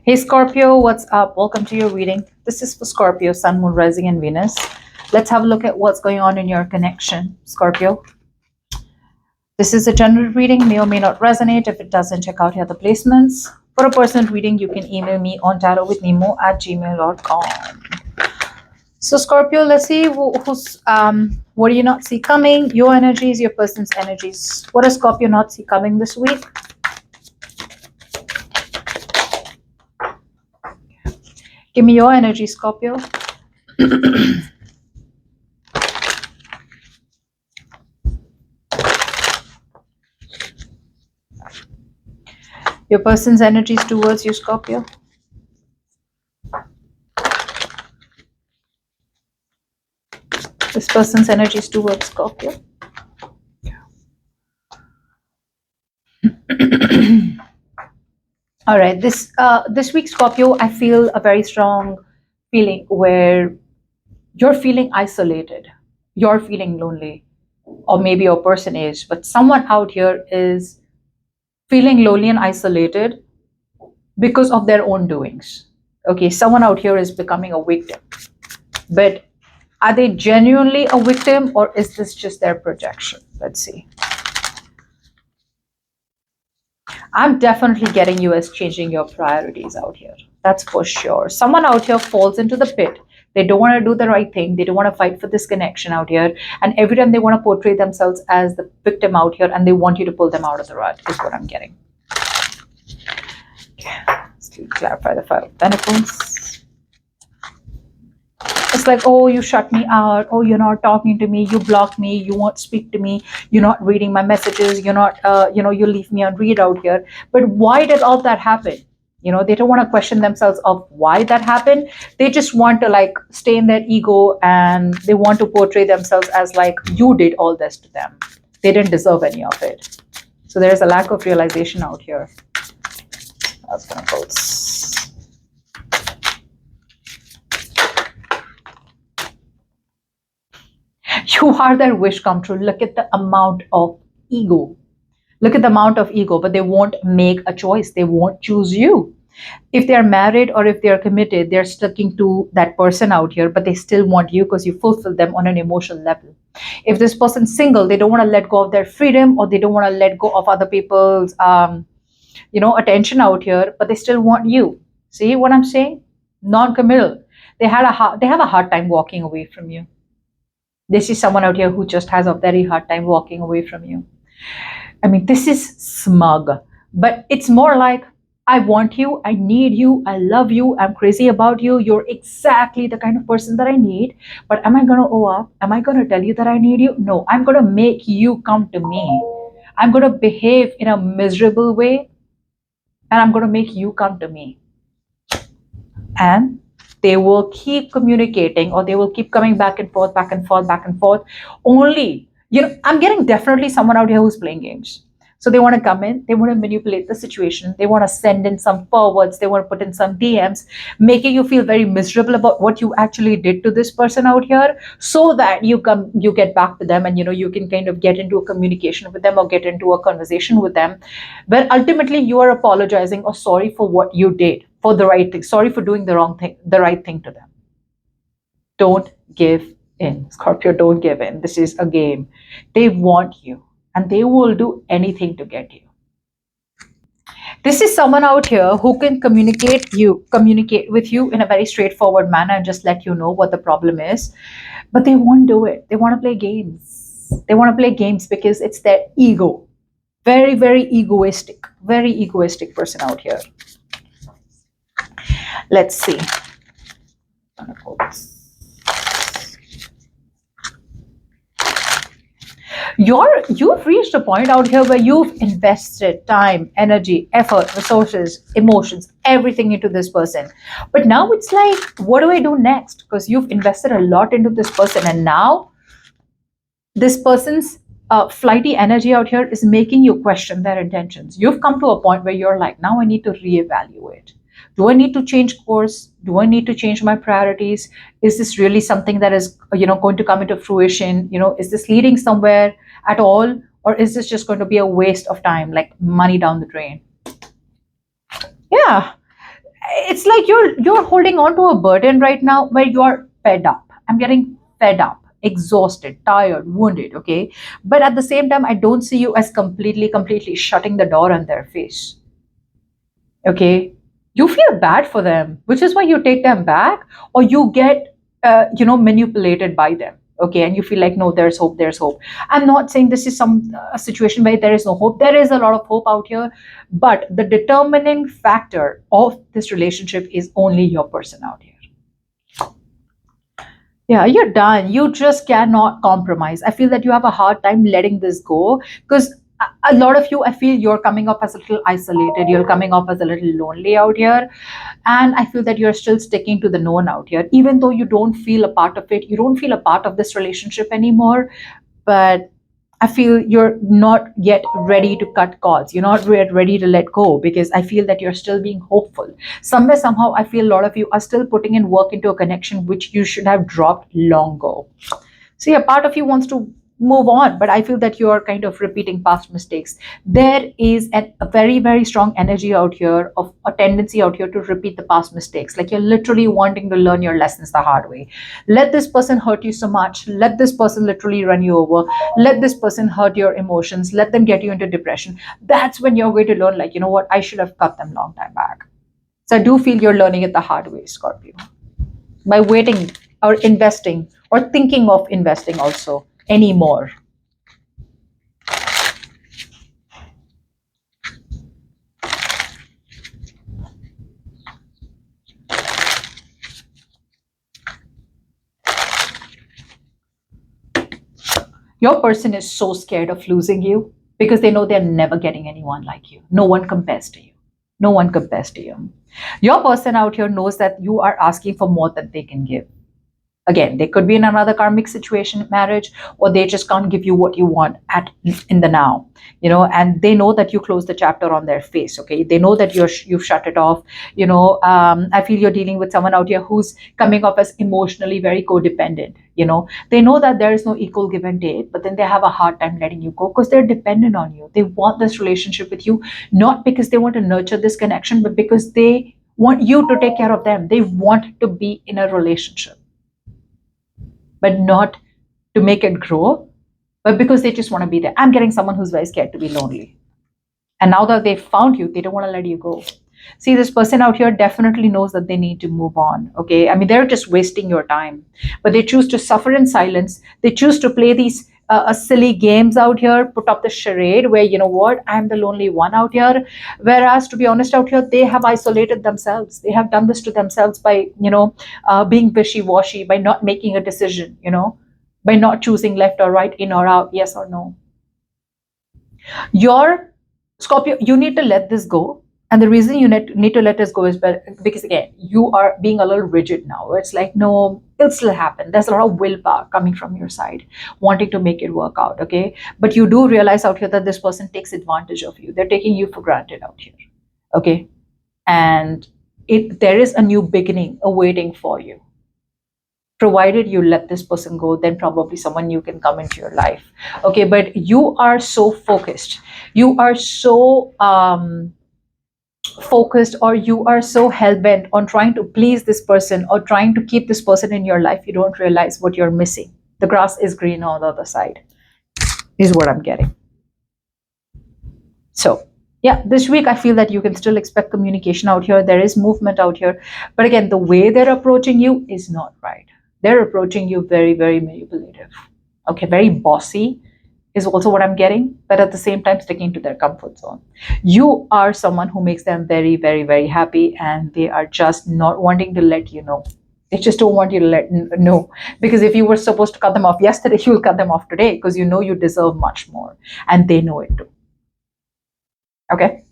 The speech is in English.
Hey Scorpio, what's up? Welcome to your reading. This is for Scorpio, Sun, Moon, Rising, and Venus. Let's have a look at what's going on in your connection, Scorpio. This is a general reading, may or may not resonate. If it doesn't, check out your other placements. For a personal reading, you can email me on tarotwithnemo@gmail.com. So Scorpio, let's see what do you not see coming? Your energies, your person's energies. What does Scorpio not see coming this week? Give me your energy, Scorpio. Your person's energies towards you, Scorpio. This person's energies towards Scorpio. All right, this week, Scorpio, I feel a very strong feeling where you're feeling isolated, you're feeling lonely, or maybe your person is, but someone out here is feeling lonely and isolated because of their own doings. Okay, someone out here is becoming a victim, but are they genuinely a victim, or is this just their projection? Let's see. I'm definitely getting you as changing your priorities out here. That's for sure. Someone out here falls into the pit. They don't want to do the right thing. They don't want to fight for this connection out here. And every time they want to portray themselves as the victim out here, and they want you to pull them out of the rut, is what I'm getting. Okay, let's clarify the Five of Pentacles. It's like, oh, you shut me out. Oh, you're not talking to me. You block me. You won't speak to me. You're not reading my messages. You're not, you leave me on read out here. But why did all that happen? They don't want to question themselves of why that happened. They just want to stay in their ego, and they want to portray themselves as like, you did all this to them. They didn't deserve any of it. So there's a lack of realization out here. That's gonna go. You are their wish come true. Look at the amount of ego. Look at the amount of ego, but they won't make a choice. They won't choose you. If they're married or if they're committed, they're sticking to that person out here, but they still want you because you fulfill them on an emotional level. If this person's single, they don't want to let go of their freedom, or they don't want to let go of other people's, attention out here, but they still want you. See what I'm saying? Non-committal. They have a hard time walking away from you. This is someone out here who just has a very hard time walking away from you. I mean, this is smug, but it's more like, I want you, I need you, I love you, I'm crazy about you, you're exactly the kind of person that I need, but am I going to owe up? Am I going to tell you that I need you? No, I'm going to make you come to me. I'm going to behave in a miserable way, and I'm going to make you come to me. And they will keep communicating, or they will keep coming back and forth, back and forth, back and forth. Only, I'm getting definitely someone out here who's playing games. So they want to come in, they want to manipulate the situation, they want to send in some forwards, they want to put in some DMs, making you feel very miserable about what you actually did to this person out here, so that you get back to them, and you can kind of get into a communication with them, or get into a conversation with them. But ultimately, you are apologizing or sorry for what you did, for the right thing, sorry for doing the wrong thing, the right thing to them. Don't give in, Scorpio. Don't give in. This is a game. They want you, and they will do anything to get you. This is someone out here who can communicate with you in a very straightforward manner and just let you know what the problem is, but they won't do it. They want to play games. They want to play games because it's their ego. Very, very egoistic person out here. Let's see. I'm gonna pull this. You've reached a point out here where you've invested time, energy, effort, resources, emotions, everythly into this person. But now it's like, what do I do next? Because you've invested a lot into this person, and now this person's flighty energy out here is making you question their intentions. You've come to a point where you're like, now I need to reevaluate. Do I need to change course? Do I need to change my priorities? Is this really something that is, going to come into fruition? Is this leading somewhere at all? Or is this just going to be a waste of time, like money down the drain? Yeah, it's like you're holding on to a burden right now where you're fed up. I'm getting fed up, exhausted, tired, wounded, okay? But at the same time, I don't see you as completely shutting the door on their face. Okay, you feel bad for them, which is why you take them back, or you get manipulated by them. Okay, and you feel like, no, there's hope, there's hope. I'm not saying this is some situation where there is no hope. There is a lot of hope out here, but the determining factor of this relationship is only your person out here. Yeah, you're done. You just cannot compromise. I feel that you have a hard time letting this go because a lot of you, I feel you're coming off as a little isolated. You're coming off as a little lonely out here. And I feel that you're still sticking to the known out here. Even though you don't feel a part of it, you don't feel a part of this relationship anymore. But I feel you're not yet ready to cut cords. You're not yet ready to let go because I feel that you're still being hopeful. Somewhere, somehow, I feel a lot of you are still putting in work into a connection which you should have dropped long ago. So, yeah, part of you wants to move on, but I feel that you are kind of repeating past mistakes. There is a very strong energy out here of a tendency out here to repeat the past mistakes. Like you're literally wanting to learn your lessons the hard way. Let this person hurt you so much. Let this person literally run you over. Let this person hurt your emotions. Let them get you into depression. That's when you're going to learn, like, you know what, I should have cut them long time back. So I do feel you're learning it the hard way, Scorpio, by waiting or investing or thinking of investing also anymore. Your person is so scared of losing you because they know they're never getting anyone like you. No one compares to you. No one compares to you. Your person out here knows that you are asking for more than they can give. Again, they could be in another karmic situation, marriage, or they just can't give you what you want at in the now, and they know that you close the chapter on their face. Okay, they know that you've shut it off. I feel you're dealing with someone out here who's coming off as emotionally very codependent. They know that there is no equal give and take, but then they have a hard time letting you go because they're dependent on you. They want this relationship with you, not because they want to nurture this connection, but because they want you to take care of them. They want to be in a relationship, but not to make it grow, but because they just want to be there. I'm getting someone who's very scared to be lonely. And now that they've found you, they don't want to let you go. See, this person out here definitely knows that they need to move on. Okay. I mean, they're just wasting your time, but they choose to suffer in silence. They choose to play these silly games out here, put up the charade where, you know what, I'm the lonely one out here. Whereas, to be honest, out here, they have isolated themselves. They have done this to themselves by, being wishy washy, by not making a decision, by not choosing left or right, in or out, yes or no. Your Scorpio, you need to let this go. And the reason you need to let this go is because, again, you are being a little rigid now. It's like, no, it'll still happen. There's a lot of willpower coming from your side, wanting to make it work out, okay? But you do realize out here that this person takes advantage of you. They're taking you for granted out here, okay? And there is a new beginning awaiting for you. Provided you let this person go, then probably someone new can come into your life, okay? But you are so focused. You are so focused, or you are so hell-bent on trying to please this person or trying to keep this person in your life, you don't realize what you're missing. The grass is green on the other side, is what I'm getting. So yeah, this week I feel that you can still expect communication out here. There is movement out here, but again, the way they're approaching you is not right. They're approaching you very manipulative, okay? Very bossy is also what I'm getting, but at the same time sticking to their comfort zone. You are someone who makes them very happy, and they are just not wanting to let you know. They just don't want you to let know, because if you were supposed to cut them off yesterday, you will cut them off today because you know you deserve much more, and they know it too. Okay?